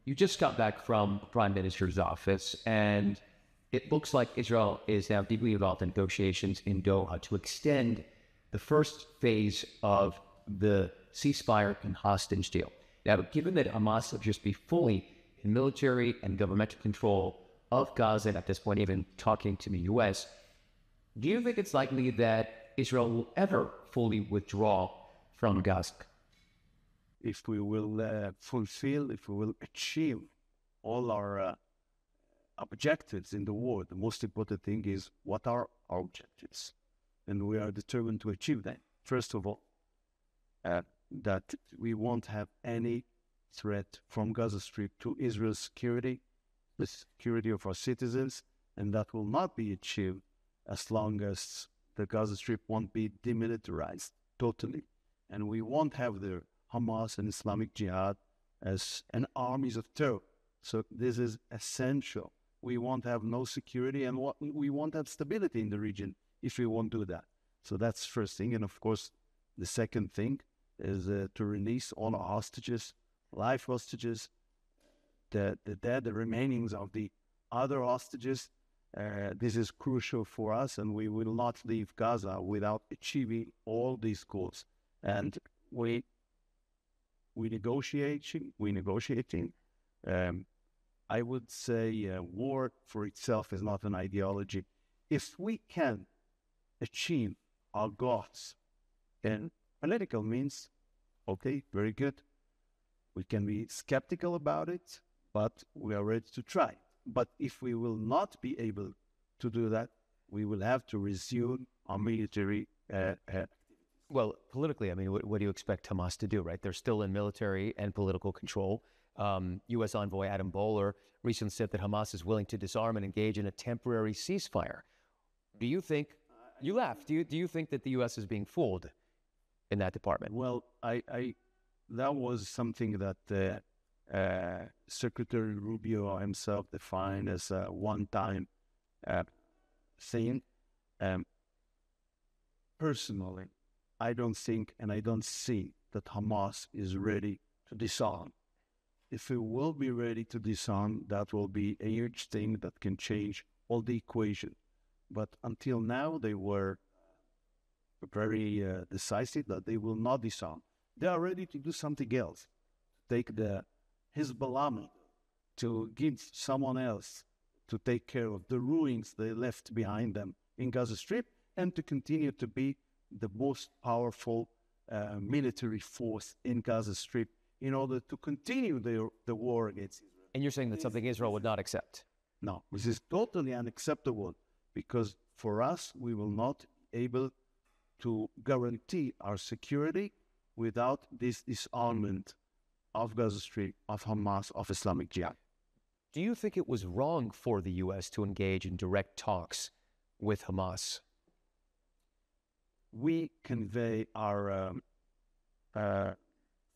You just got back from Prime Minister's office, and it looks like Israel is now deeply involved in negotiations in Doha to extend the first phase of the ceasefire and hostage deal. Now, given that Hamas will just be fully in military and governmental control of Gaza at this point, even talking to the U.S., do you think it's likely that Israel will ever fully withdraw from Gaza? If we will if we will achieve all our objectives in the war, the most important thing is what are our objectives? And we are determined to achieve that. First of all, that we won't have any threat from Gaza Strip to Israel's security, the security of our citizens, and that will not be achieved as long as the Gaza Strip won't be demilitarized totally. And we won't have the Hamas and Islamic Jihad as an armies of terror. So this is essential. We won't have no security, and we won't have stability in the region if we won't do that. So that's first thing. And of course, the second thing is to release all our hostages, life hostages, the dead, the remainings of the other hostages. This is crucial for us, and we will not leave Gaza without achieving all these goals. And we negotiating. I would say war for itself is not an ideology. If we can achieve our goals in political means, okay, very good. We can be skeptical about it, but we are ready to try. But if we will not be able to do that, we will have to resume our military. Well, politically, I mean, what do you expect Hamas to do, right? They're still in military and political control. U.S. envoy Adam Boehler recently said that Hamas is willing to disarm and engage in a temporary ceasefire. Do you think, you laugh, do you think that the U.S. is being fooled in that department? Well, that was something that Secretary Rubio himself defined as a one-time thing. Personally, I don't think and I don't see that Hamas is ready to disarm. If it will be ready to disarm, that will be a huge thing that can change all the equation. But until now, they were very decisive that they will not disarm. They are ready to do something else. Take the Hezbollah, to give someone else to take care of the ruins they left behind them in Gaza Strip, and to continue to be the most powerful military force in Gaza Strip in order to continue the war against Israel. And you're saying that something Israel would not accept? No, this is totally unacceptable, because for us, we will not be able to guarantee our security without this disarmament of Gaza Strip, of Hamas, of Islamic Jihad. Do you think it was wrong for the U.S. to engage in direct talks with Hamas? We convey our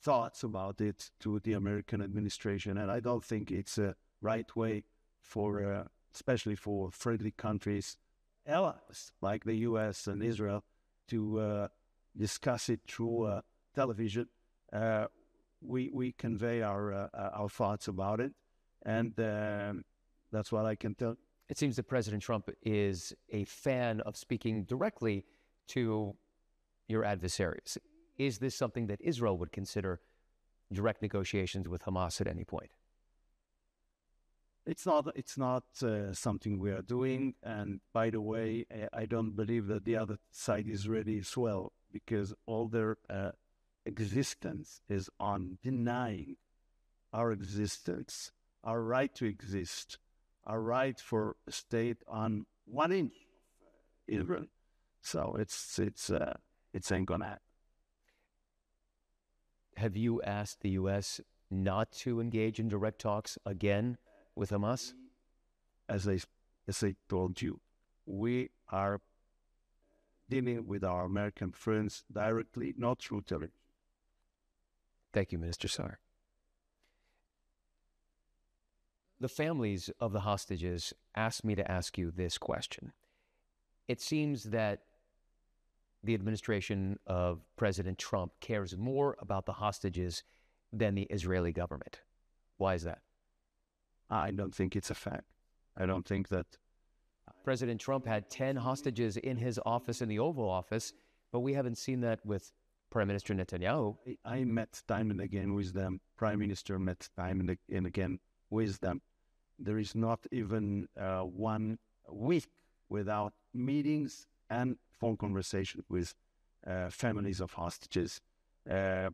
thoughts about it to the American administration, and I don't think it's a right way for, especially for friendly countries, allies like the U.S. and Israel, to discuss it through television. We convey our thoughts about it, and that's what I can tell. It seems that President Trump is a fan of speaking directly to your adversaries. Is this something that Israel would consider direct negotiations with Hamas at any point? It's not something we are doing. And by the way, I don't believe that the other side is ready as well, because all their existence is on denying our existence, our right to exist, our right for a state on 1 inch of Israel. So it's ain't gonna happen. Have you asked the U.S. not to engage in direct talks again with Hamas? As I told you, we are dealing with our American friends directly, not through television. Thank you, Minister Sa'ar. The families of the hostages asked me to ask you this question. It seems that the administration of President Trump cares more about the hostages than the Israeli government. Why is that? I don't think it's a fact. I don't think that. President Trump had 10 hostages in his office, in the Oval Office, but we haven't seen that with Prime Minister Netanyahu. I met time and again with them. Prime Minister met time and again with them. There is not even 1 week without meetings and phone conversation with families of hostages. I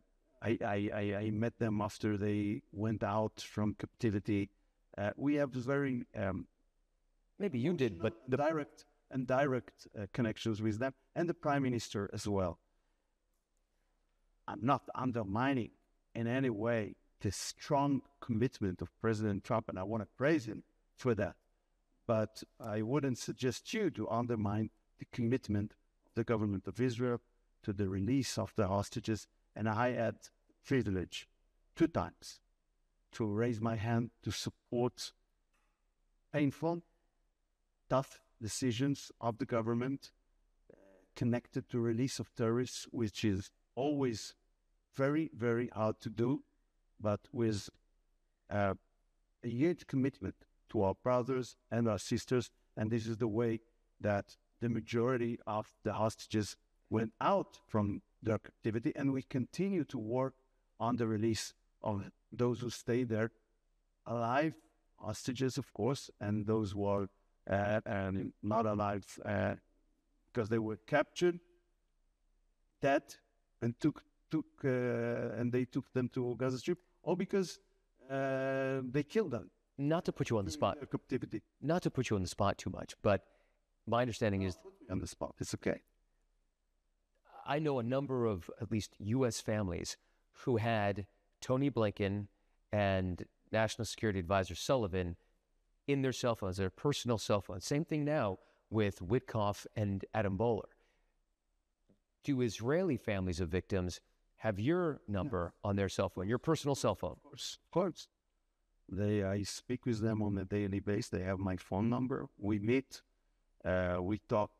met them after they went out from captivity. We have very maybe you did, but the direct connections with them and the Prime Minister as well. I'm not undermining in any way the strong commitment of President Trump, and I want to praise him for that. But I wouldn't suggest you to undermine the commitment of the government of Israel to the release of the hostages. And I had the privilege 2 times to raise my hand to support painful, tough decisions of the government connected to release of terrorists, which is always very, very hard to do, but with a huge commitment to our brothers and our sisters. And this is the way that the majority of the hostages went out from their captivity, and we continue to work on the release of those who stay there alive, hostages, of course, and those who are not alive because they were captured, dead, and they took them to Gaza Strip, or because they killed them. Not to put you on the spot. Captivity. Not to put you on the spot too much, but my understanding is on the spot. It's okay. I know a number of at least U.S. families who had Tony Blinken and National Security Advisor Sullivan in their cell phones, their personal cell phones. Same thing now with Witkoff and Adam Bowler. Do Israeli families of victims have your number on their cell phone, your personal cell phone? Of course. I speak with them on a daily basis. They have my phone number. We meet. We talk.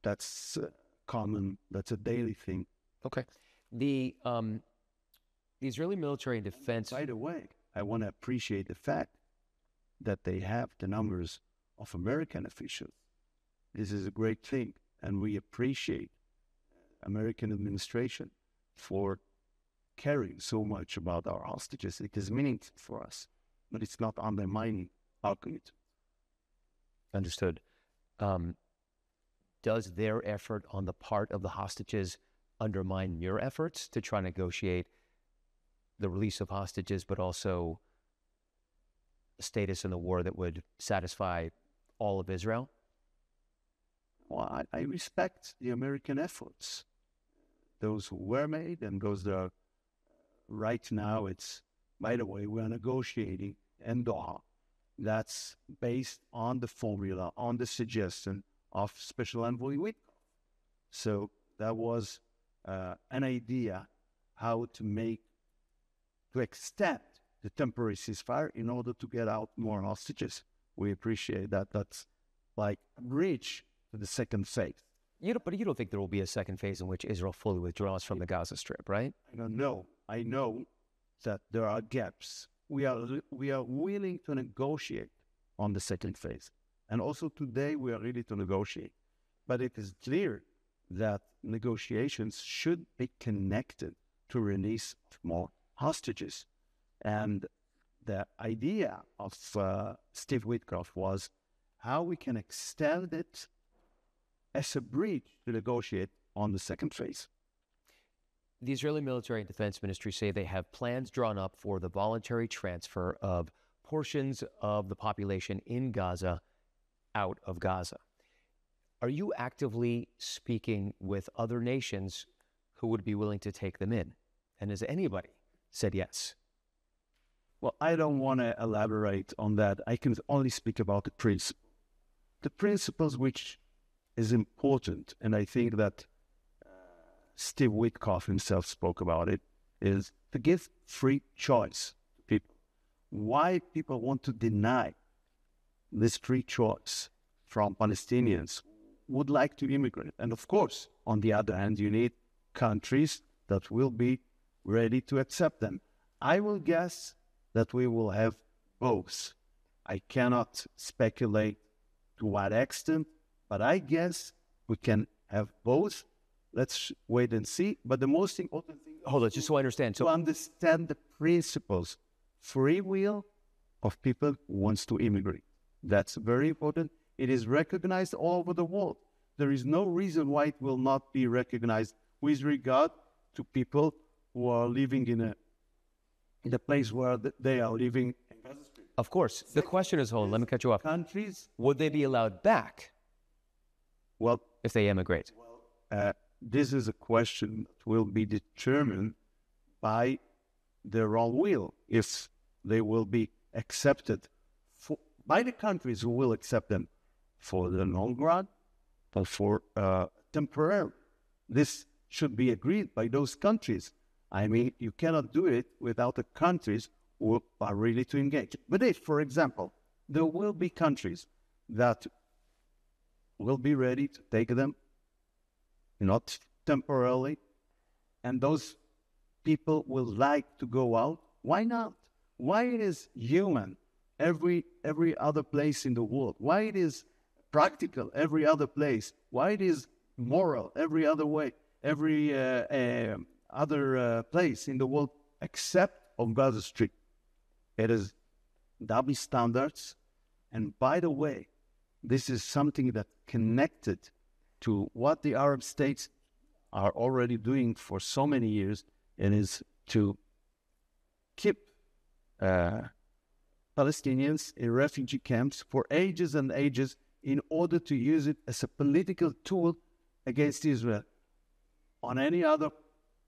That's common. That's a daily thing. Okay. The Israeli military and defense. By the way, I want to appreciate the fact that they have the numbers of American officials. This is a great thing, and we appreciate American administration for caring so much about our hostages. It is meaningful for us, but it's not undermining our commitment. Understood. Does their effort on the part of the hostages undermine your efforts to try to negotiate the release of hostages, but also a status in the war that would satisfy all of Israel? Well, I respect the American efforts, those who were made and those that are right now. It's, by the way, we're negotiating in Doha. That's based on the formula, on the suggestion of Special Envoy Witkoff. So that was an idea how to extend the temporary ceasefire in order to get out more hostages. We appreciate that. That's like a bridge to the second phase. But you don't think there will be a second phase in which Israel fully withdraws from the Gaza Strip, right? I don't know. I know that there are gaps. We are willing to negotiate on the second phase. And also today we are ready to negotiate. But it is clear that negotiations should be connected to release more hostages. And the idea of Steve Witkoff was how we can extend it as a bridge to negotiate on the second phase. The Israeli military and defense ministry say they have plans drawn up for the voluntary transfer of portions of the population in Gaza out of Gaza. Are you actively speaking with other nations who would be willing to take them in? And has anybody said yes? Well, I don't want to elaborate on that. I can only speak about the principle. The principles which is important, and I think that Steve Witkoff himself spoke about it, is to give free choice to people. Why people want to deny this free choice from Palestinians who would like to immigrate. And of course, on the other hand, you need countries that will be ready to accept them. I will guess that we will have both. I cannot speculate to what extent, but I guess we can have both. Let's wait and see. But the most important thing Hold on, just so I understand. to understand the principles, free will of people who wants to immigrate. That's very important. It is recognized all over the world. There is no reason why it will not be recognized with regard to people who are living in a place where they are living. Of course. The question is, hold on, let me cut you off. Countries, Would they be allowed back well, if they immigrate? this is a question that will be determined by their own will, if they will be accepted by the countries who will accept them for the long run or for temporary. This should be agreed by those countries. I mean, you cannot do it without the countries who are ready to engage. But if, for example, there will be countries that will be ready to take them, not temporarily, and those people will like to go out, why not? Why it is human every other place in the world? Why it is practical every other place? Why it is moral every other way, every other place in the world except on Gaza Strip? It is double standards. And by the way, this is something that connected to what the Arab states are already doing for so many years, and is to keep Palestinians in refugee camps for ages and ages in order to use it as a political tool against Israel on any other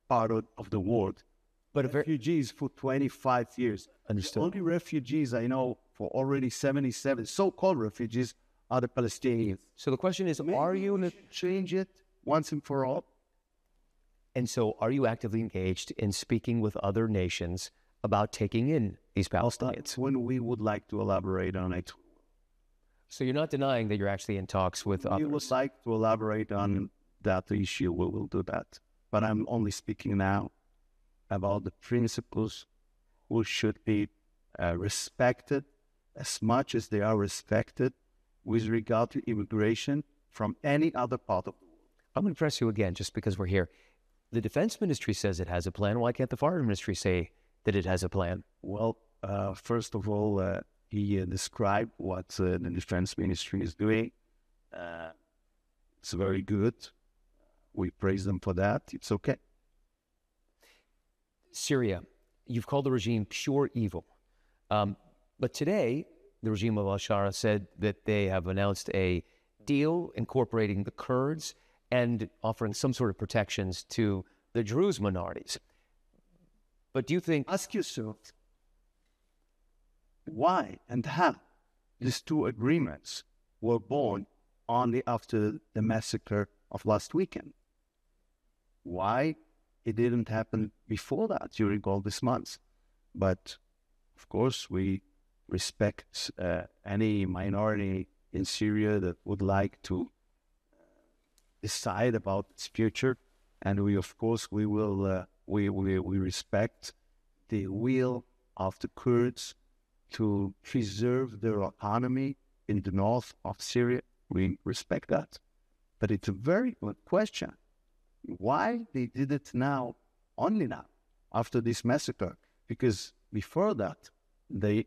part of the world. But refugees for 25 years. Understood. The only refugees I know for already 77 so-called refugees are the Palestinians. So the question is, Maybe are you... we should change it once and for all? And so are you actively engaged in speaking with other nations about taking in these Palestinians? When we would like to elaborate on it. So you're not denying that you're actually in talks with others? We would like to elaborate on that issue. We will do that. But I'm only speaking now about the principles who should be respected as much as they are respected with regard to immigration from any other part of the world. I'm going to press you again just because we're here. The defense ministry says it has a plan. Why can't the foreign ministry say that it has a plan? Well, first of all, he described what the defense ministry is doing. It's very good. We praise them for that. It's okay. Syria, you've called the regime pure evil. But today, the regime of al-Shara said that they have announced a deal incorporating the Kurds and offering some sort of protections to the Druze minorities. But do you think... Ask yourself, why and how these two agreements were born only after the massacre of last weekend? Why it didn't happen before that, during all these months? But, of course, we respect any minority in Syria that would like to decide about its future, and we, of course, we will we respect the will of the Kurds to preserve their autonomy in the north of Syria. We respect that, but it's a very good question. Why they did it now, only now, after this massacre? Because before that, they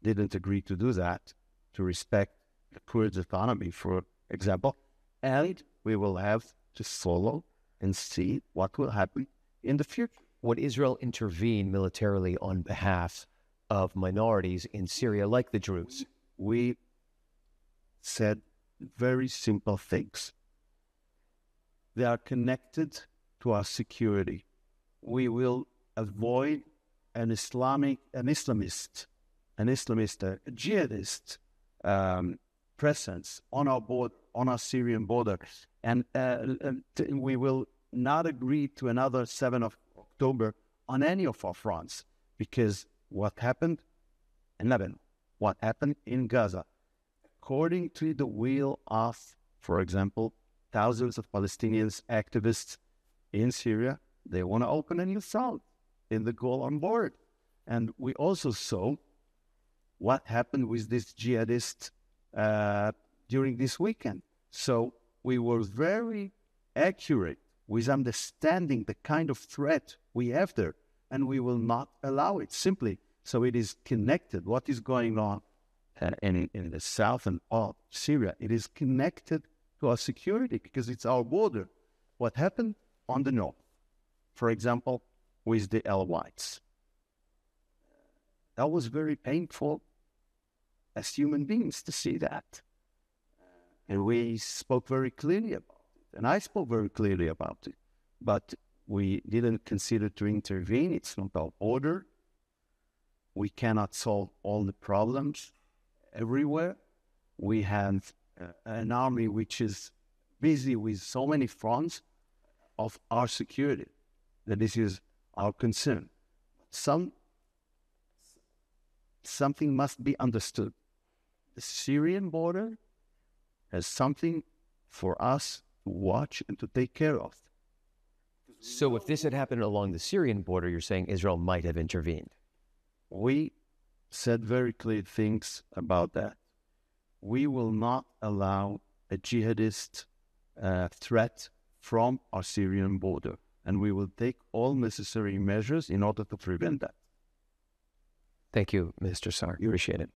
didn't agree to do that, to respect the Kurds' autonomy, for example. And we will have to follow and see what will happen in the future. Would Israel intervene militarily on behalf of minorities in Syria, like the Druze? We said very simple things. They are connected to our security. We will avoid an Islamist, a jihadist presence on our border, on our Syrian border, and we will not agree to another 7th of October on any of our fronts, because what happened in Lebanon, what happened in Gaza, according to the will of, for example, thousands of Palestinians activists in Syria, they want to open a new front in the Golan border. And we also saw what happened with this jihadist during this weekend. So we were very accurate with understanding the kind of threat we have there, and we will not allow it simply. So it is connected. What is going on in the south and of Syria, it is connected to our security because it's our border. What happened on the north, for example, with the Alawites, that was very painful as human beings to see that. And we spoke very clearly about it. And I spoke very clearly about it. But we didn't consider to intervene. It's not our order. We cannot solve all the problems everywhere. We have an army which is busy with so many fronts of our security that this is our concern. Something must be understood. The Syrian border has something for us to watch and to take care of. So if this had happened along the Syrian border, you're saying Israel might have intervened? We said very clear things about that. We will not allow a jihadist threat from our Syrian border, and we will take all necessary measures in order to prevent that. Thank you, Mr. Sa'ar. Appreciate it.